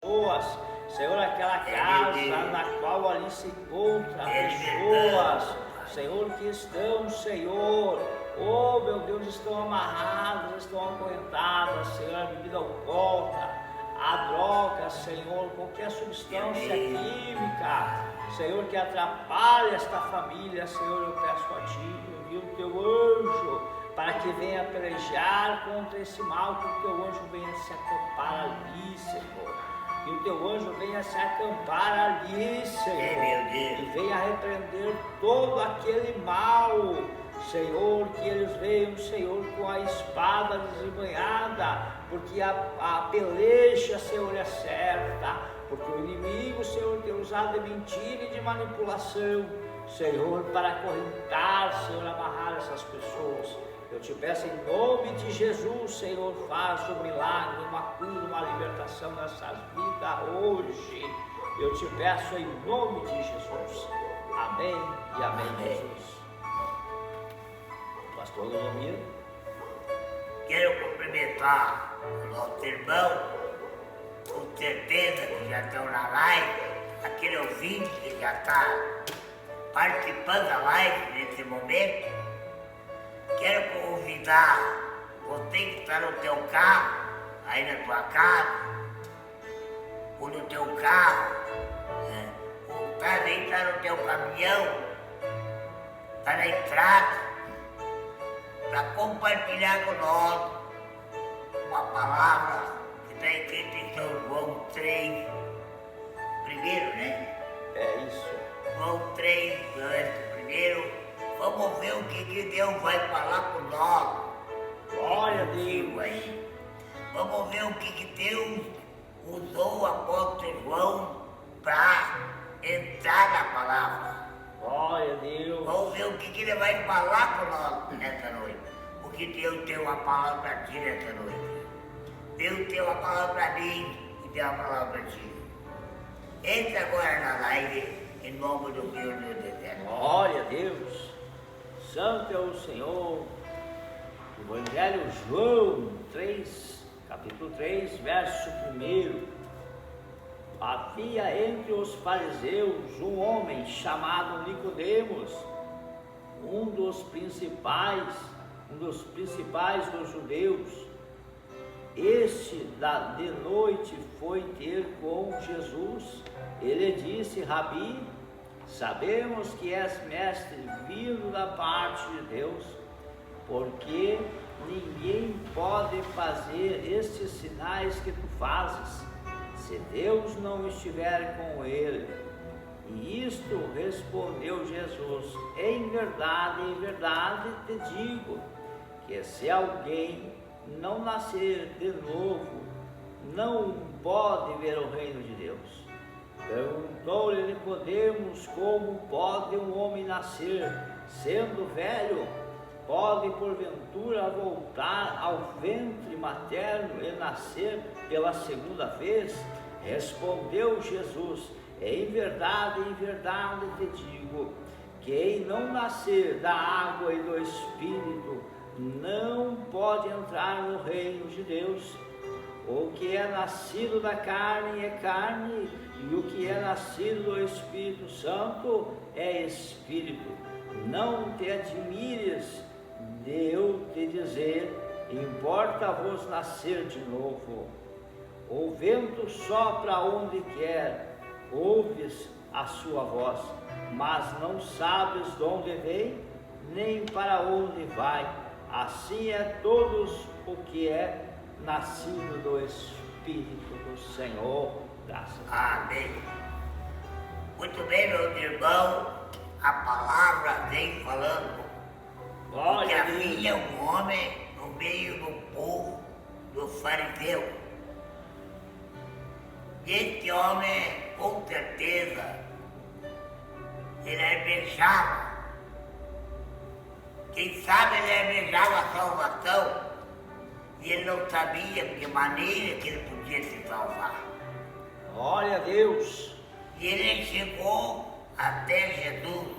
pessoas. Senhor, aquela casa na qual ali se encontra pessoas, Senhor, que estão, Senhor, oh meu Deus, estão amarradas, estão acorrentadas, Senhor, a bebida alcoólica, a droga, Senhor, qualquer substância química, Senhor, que atrapalha esta família, Senhor, eu peço a Ti, envia o Teu anjo para que venha pelejar contra esse mal, que o Teu anjo venha se acampar ali, Senhor. Que o Teu anjo venha se acampar ali, Senhor, e venha repreender todo aquele mal, Senhor, que eles venham, Senhor, com a espada desembanhada, porque a peleja, Senhor, é certa, porque o inimigo, Senhor, tem usado de mentira e de manipulação, Senhor, para acorrentar, Senhor, amarrar essas pessoas. Eu te peço em nome de Jesus, Senhor, faz um milagre, uma cura, uma libertação nessas vidas hoje. Eu te peço em nome de Jesus. Amém e amém, Jesus. Pastor Ludomiro. Quero cumprimentar o nosso irmão, com certeza que já estão na live, aquele ouvinte que já está participando da live nesse momento. Quero convidar você que está no teu carro, aí na tua casa, ou no teu carro, ou também está no teu caminhão, está na estrada, para compartilhar conosco uma palavra que está escrita em São João 3, primeiro, né? É isso. João 3, verso primeiro. Vamos ver o que Deus vai falar com nós. Glória a Deus. Aí. Vamos ver o que Deus usou o apóstolo João para entrar na palavra. Glória a Deus. Vamos ver o que Ele vai falar com nós nessa noite. Porque Deus tem uma palavra para ti nessa noite. Deus tem uma palavra para mim e tem uma palavra para ti. Entra agora na live em nome do Deus eterno. Glória a Deus. Santo é o Senhor. Evangelho João 3, capítulo 3, verso 1. Havia entre os fariseus um homem chamado Nicodemos, um dos principais dos judeus. Este de noite foi ter com Jesus. Ele disse: Rabi, sabemos que és mestre vindo da parte de Deus, porque ninguém pode fazer estes sinais que tu fazes, se Deus não estiver com ele. E isto respondeu Jesus: em verdade te digo, que se alguém não nascer de novo, não pode ver o reino de Deus. Perguntou-lhe Nicodemos: como pode um homem nascer, sendo velho? Pode porventura voltar ao ventre materno e nascer pela segunda vez? Respondeu Jesus: em verdade te digo, quem não nascer da água e do Espírito não pode entrar no reino de Deus. O que é nascido da carne é carne, e o que é nascido do Espírito Santo é Espírito. Não te admires de eu te dizer: importa-vos nascer de novo. O vento sopra onde quer, ouves a sua voz, mas não sabes de onde vem, nem para onde vai. Assim é todos o que é nascido do Espírito do Senhor. Graças a Deus. Amém. Muito bem, meu irmão, a palavra vem falando. Porque havia um homem no meio do povo, do fariseu. E este homem, com certeza, ele almejava. Quem sabe ele almejava a salvação e ele não sabia de que maneira que ele podia se salvar. Glória a Deus. E ele chegou até Jesus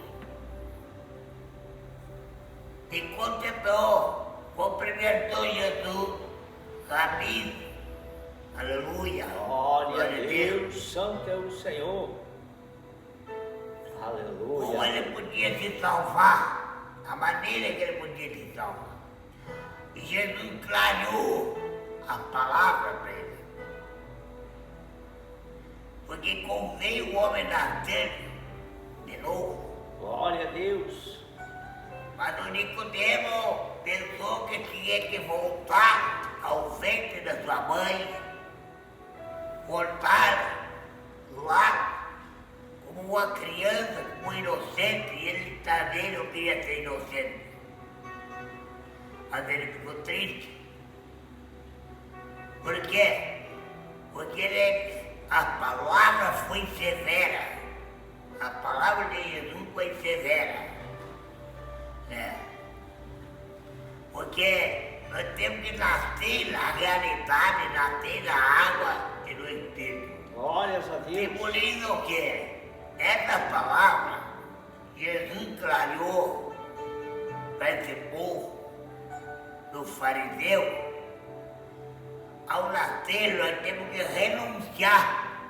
e contemplou, cumprimentou Jesus: Rabi, Aleluia. Glória a Deus, santo é o Senhor. Como Aleluia. ele podia se salvar, a maneira que ele podia se salvar. E Jesus clareou a palavra para ele. Porque conveio o homem nascer de novo. Glória a Deus. Mas o Nicodemo pensou que tinha que voltar ao ventre da sua mãe, voltar lá como uma criança, como um inocente, e ele também não queria ser inocente. Mas ele ficou triste. Por quê? Porque a palavra foi severa. A palavra de Jesus foi severa. Porque nós temos que nascer na realidade, nascer na água e no Espírito. Glórias a E Deus. por isso que essa palavra, Jesus clareou para esse povo do fariseu. Ao nascer, nós temos que renunciar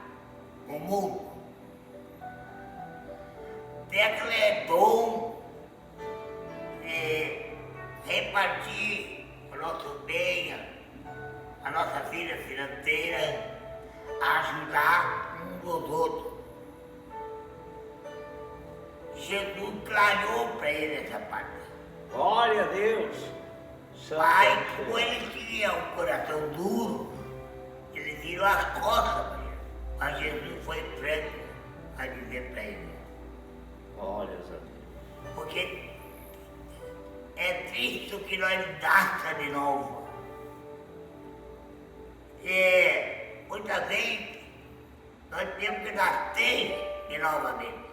ao mundo. Ter aquele dom de repartir o nosso bem, a nossa vida financeira, ajudar uns aos outros. Jesus clareou para ele essa parte. Glória a Deus. Santo é Pai, o como Senhor. ele tinha um coração duro, ele virou as costas para ele. Mas Jesus foi franco a dizer para ele. Glórias a Deus. Porque é triste que nós nasça de novo. E muitas vezes nós temos que nascer de novamente.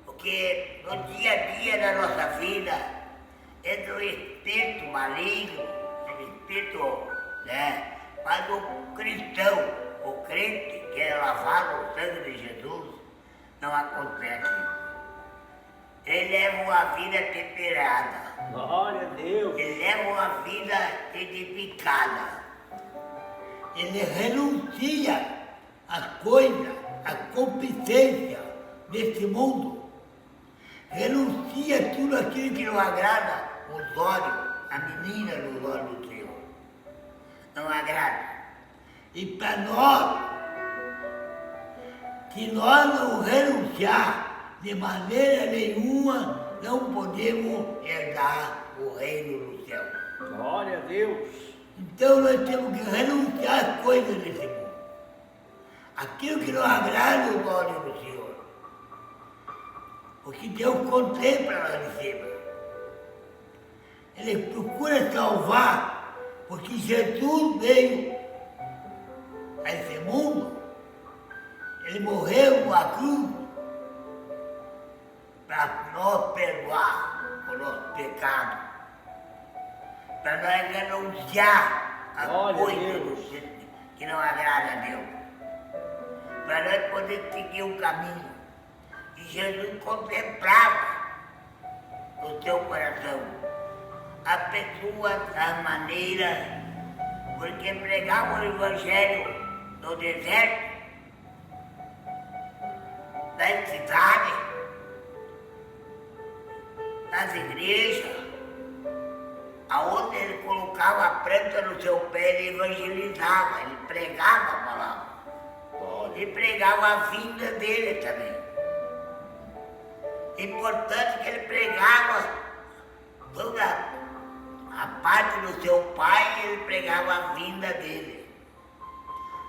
Porque no dia a dia da nossa vida entra o espírito maligno, o espírito, né? Mas o cristão, o crente que é lavado no sangue de Jesus, não acontece isso. Ele leva uma vida temperada. Glória a Deus. Ele leva uma vida edificada. Ele renuncia às coisas, à competência desse mundo. Renuncia tudo aquilo que não agrada os olhos, a menina nos olhos do Senhor. Não agrada. E para nós, se nós não renunciar de maneira nenhuma, não podemos herdar o reino do céu. Glória a Deus. Então nós temos que renunciar às coisas desse mundo. Aquilo que não agrada os olhos do Senhor. Porque Deus contempla lá de cima. Ele procura salvar, porque Jesus veio a esse mundo. Ele morreu na cruz para nós perdoar o nosso pecado. Para nós renunciar a Glória a coisas Deus. que não agrada a Deus. Para nós poder seguir o caminho. E Jesus contemplava no seu coração a pessoa, a maneira, porque pregava o Evangelho no deserto, nas cidades, nas igrejas, aonde ele colocava a planta no seu pé, ele evangelizava, ele pregava a palavra. Glória. E pregava a vinda dele também. Importante que ele pregava toda a parte do seu pai, ele pregava a vinda dele.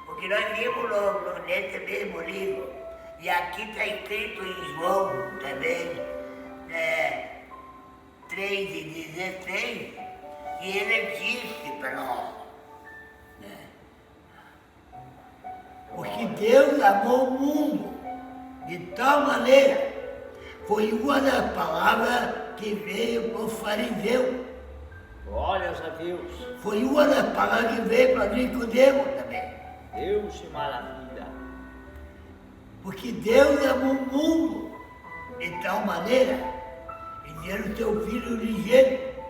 Porque nós vimos nesse mesmo livro, e aqui está escrito em João também, 3:16, e ele disse para nós, né? Porque Deus amou o mundo de tal maneira. Foi uma das palavras que veio para o fariseu. Glórias a Deus. Foi uma das palavras que veio para Nicodemo também. Deus de maravilha. Porque Deus amou o mundo de tal maneira, e deu o seu Filho unigênito,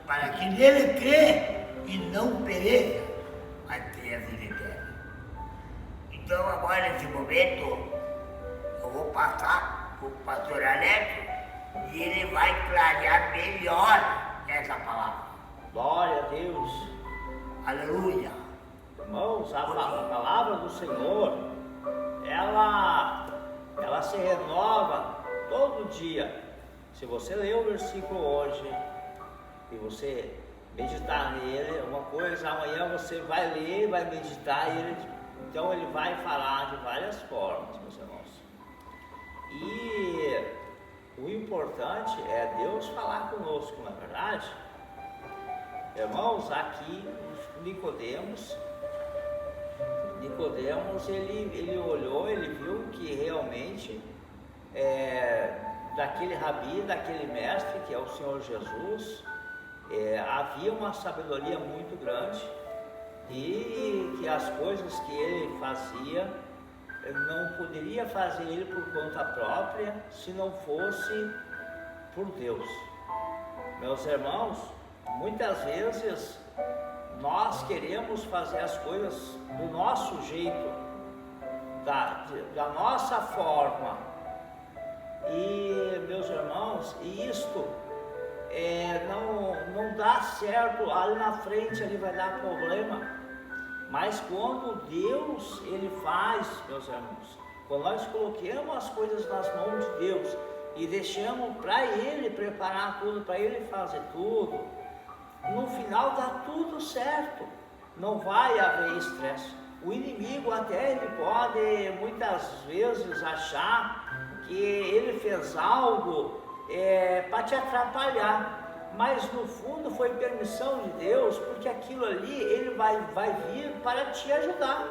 para que nele crê e não pereça, mas tenha a vida eterna. Então agora nesse momento eu vou passar para o pastor Alex e ele vai clarear melhor essa palavra. Glória a Deus. Aleluia. Irmãos, a palavra do Senhor, ela se renova todo dia. Se você ler o versículo hoje e você meditar nele, uma coisa, amanhã você vai ler, vai meditar ele, então ele vai falar de várias formas, meus irmãos. E o importante é Deus falar conosco, não é verdade? Irmãos, aqui Nicodemos, ele olhou, ele viu que realmente daquele rabi, daquele mestre que é o Senhor Jesus, havia uma sabedoria muito grande e que as coisas que ele fazia não poderia fazer ele por conta própria se não fosse por Deus. Meus irmãos, muitas vezes nós queremos fazer as coisas do nosso jeito, da nossa forma, e meus irmãos, isto não dá certo. Ali na frente ali vai dar problema. Mas quando Deus ele faz, meus irmãos, quando nós colocamos as coisas nas mãos de Deus e deixamos para Ele preparar tudo, para Ele fazer tudo, no final dá tudo certo, não vai haver estresse. O inimigo até ele pode muitas vezes achar que ele fez algo para te atrapalhar, mas no fundo foi permissão de Deus, porque aquilo ali ele vai vir para te ajudar.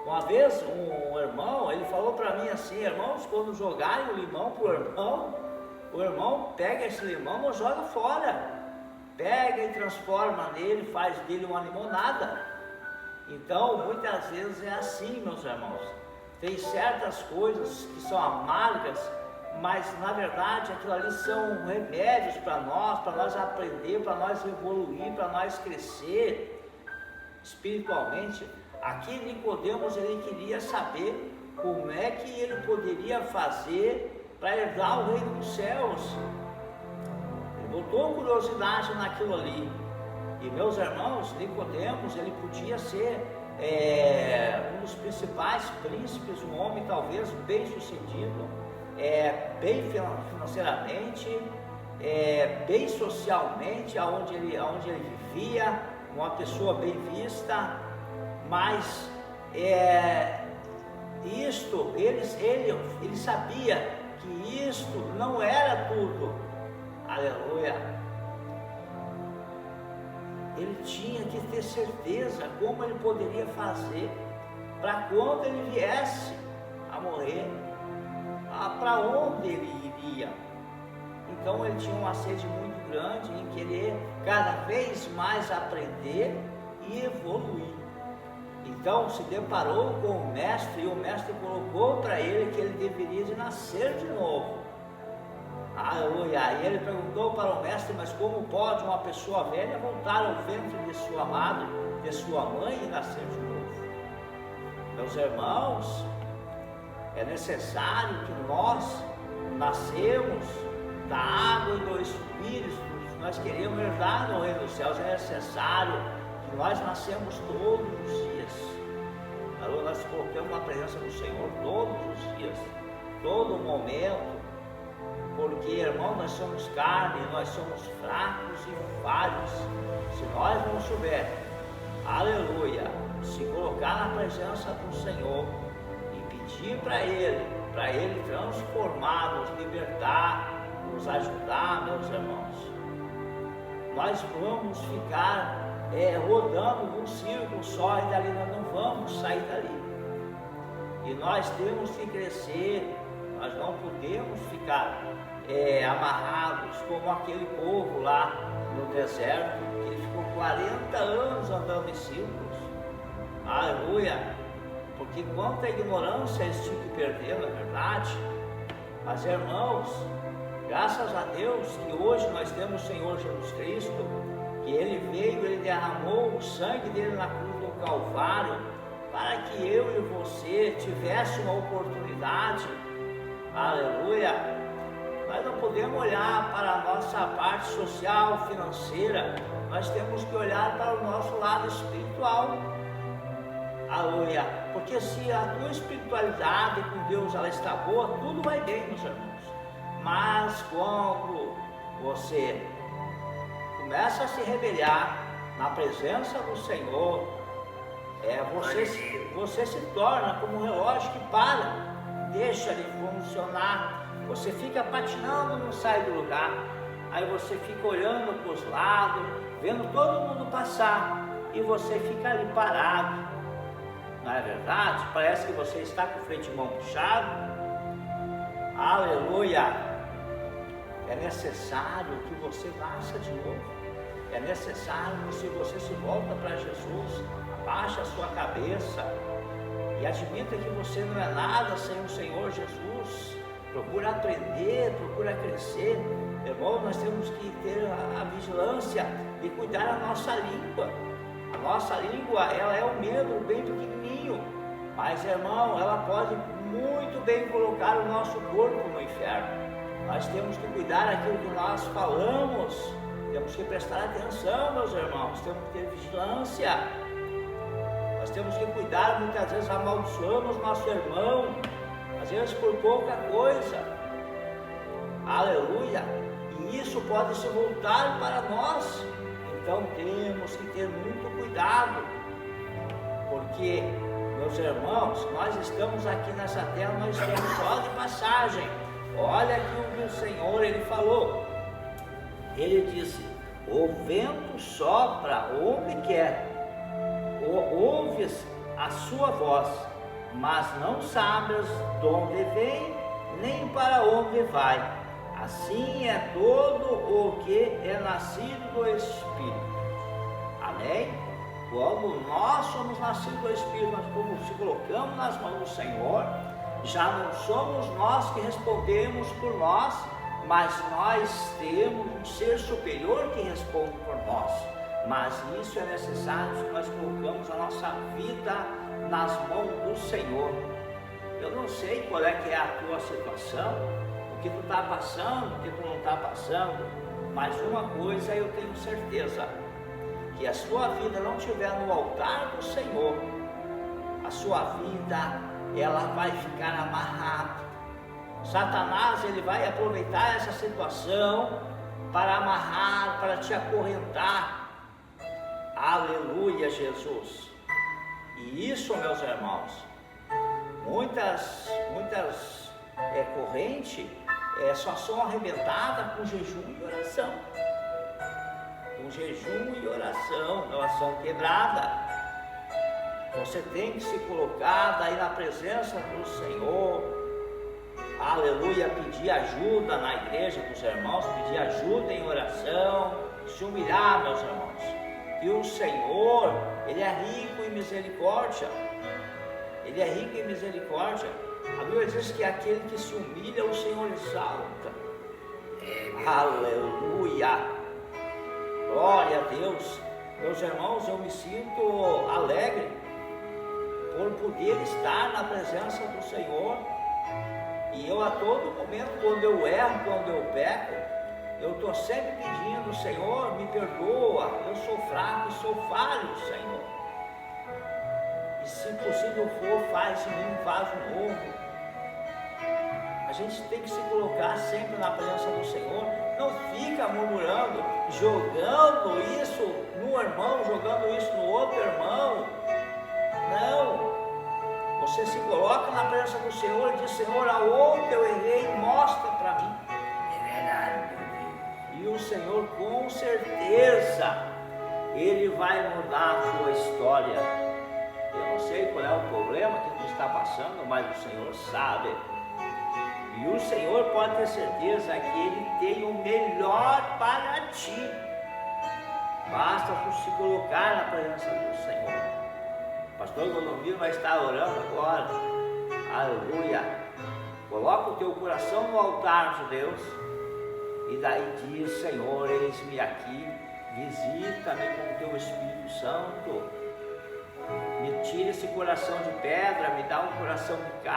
Uma vez um irmão, ele falou para mim assim: irmãos, quando jogarem o limão para o irmão pega esse limão e joga fora, pega e transforma nele, faz dele uma limonada. Então muitas vezes é assim, meus irmãos, tem certas coisas que são amargas, mas na verdade aquilo ali são remédios para nós aprender, para nós evoluir, para nós crescer espiritualmente. Aqui Nicodemos ele queria saber como é que ele poderia fazer para herdar o reino dos céus. Ele botou curiosidade naquilo ali. E meus irmãos, Nicodemos ele podia ser um dos principais príncipes, um homem talvez bem sucedido, bem financeiramente, bem socialmente, aonde ele vivia, uma pessoa bem vista, mas ele sabia que isto não era tudo. Aleluia. Ele tinha que ter certeza como ele poderia fazer para quando ele viesse a morrer, para onde ele iria. Então ele tinha uma sede muito grande em querer cada vez mais aprender e evoluir. Então se deparou com o mestre, e o mestre colocou para ele que ele deveria de nascer de novo. Aleluia. E ele perguntou para o mestre: mas como pode uma pessoa velha voltar ao ventre de seu amado, de sua mãe, e nascer de novo? Meus irmãos, é necessário que nós nascemos da água e do Espírito. Se nós queremos herdar no reino dos céus, é necessário que nós nascemos todos os dias. Aleluia. Nós colocamos na presença do Senhor todos os dias, todo momento. Porque, irmão, nós somos carne, nós somos fracos e falhos. Se nós não souber, aleluia, se colocar na presença do Senhor e pedir para Ele transformar, nos libertar, nos ajudar, meus irmãos, nós vamos ficar rodando num círculo só, e dali nós não vamos sair dali. E nós temos que crescer. Nós não podemos ficar amarrados como aquele povo lá no deserto, que ele ficou 40 anos andando em círculos. Aleluia! Porque quanta ignorância eles tinham que perder, não é verdade? Mas, irmãos, graças a Deus que hoje nós temos o Senhor Jesus Cristo, que Ele veio, Ele derramou o sangue dele na cruz do Calvário, para que eu e você tivesse uma oportunidade, aleluia. Nós não podemos olhar para a nossa parte social, financeira, nós temos que olhar para o nosso lado espiritual, aleluia, porque se a tua espiritualidade com Deus ela está boa, tudo vai bem, meus irmãos. Mas quando você começa a se rebeliar na presença do Senhor, você se torna como um relógio que para, deixa de funcionar, você fica patinando, não sai do lugar, aí você fica olhando para os lados, vendo todo mundo passar, e você fica ali parado, não é verdade? Parece que você está com o freio de mão puxado, aleluia. É necessário que você nasça de novo, é necessário que você se volta para Jesus, abaixa a sua cabeça e admita que você não é nada sem o Senhor Jesus. Procura aprender, procura crescer. Irmão, nós temos que ter a vigilância de cuidar da nossa língua. A nossa língua, ela é um membro bem pequenininho, mas, irmão, ela pode muito bem colocar o nosso corpo no inferno. Nós temos que cuidar daquilo que nós falamos, temos que prestar atenção, meus irmãos, temos que ter vigilância. Nós temos que cuidar, muitas vezes amaldiçoamos nosso irmão, às vezes por pouca coisa, aleluia, e isso pode se voltar para nós. Então temos que ter muito cuidado, porque, meus irmãos, nós estamos aqui nessa terra, nós estamos só de passagem. Olha aqui o que o Senhor ele falou. Ele disse: o vento sopra onde quer, ouves a sua voz, mas não sabes de onde vem, nem para onde vai. Assim é todo o que é nascido do Espírito. Amém? Como nós somos nascidos do Espírito, nós como se colocamos nas mãos do Senhor, já não somos nós que respondemos por nós, mas nós temos um ser superior que responde por nós. Mas isso é necessário que nós colocamos a nossa vida nas mãos do Senhor. Eu não sei qual é que é a tua situação, o que tu está passando, o que tu não está passando, mas uma coisa eu tenho certeza, que a sua vida não estiver no altar do Senhor, a sua vida ela vai ficar amarrada. Satanás ele vai aproveitar essa situação para amarrar, para te acorrentar. Aleluia, Jesus. E isso, meus irmãos, muitas correntes só são arrebentadas com jejum e oração. Com jejum e oração, elas são quebradas. Você tem que se colocar daí na presença do Senhor, aleluia, pedir ajuda na igreja dos irmãos, pedir ajuda em oração, se humilhar, meus irmãos, que o Senhor, Ele é rico em misericórdia, Ele é rico em misericórdia. A Bíblia diz que aquele que se humilha, o Senhor exalta. Aleluia, glória a Deus. Meus irmãos, eu me sinto alegre por poder estar na presença do Senhor. E eu a todo momento, quando eu erro, quando eu peco, eu estou sempre pedindo: Senhor, me perdoa, eu sou fraco e sou falho, Senhor. E se possível for, faz em mim um vaso novo. A gente tem que se colocar sempre na presença do Senhor. Não fica murmurando, jogando isso no irmão, jogando isso no outro irmão. Não. Você se coloca na presença do Senhor e diz: Senhor, aonde eu errei, mostra para mim. É verdade. E o Senhor, com certeza, Ele vai mudar a sua história. Eu não sei qual é o problema que tu está passando, mas o Senhor sabe. E o Senhor pode ter certeza que Ele tem o melhor para ti. Basta tu se colocar na presença do Senhor. O pastor Godomiro vai estar orando agora. Aleluia. Coloca o teu coração no altar de Deus. E daí diz: Senhor, eis-me aqui. Visita-me com o teu Espírito Santo. Me tira esse coração de pedra, me dá um coração de carne.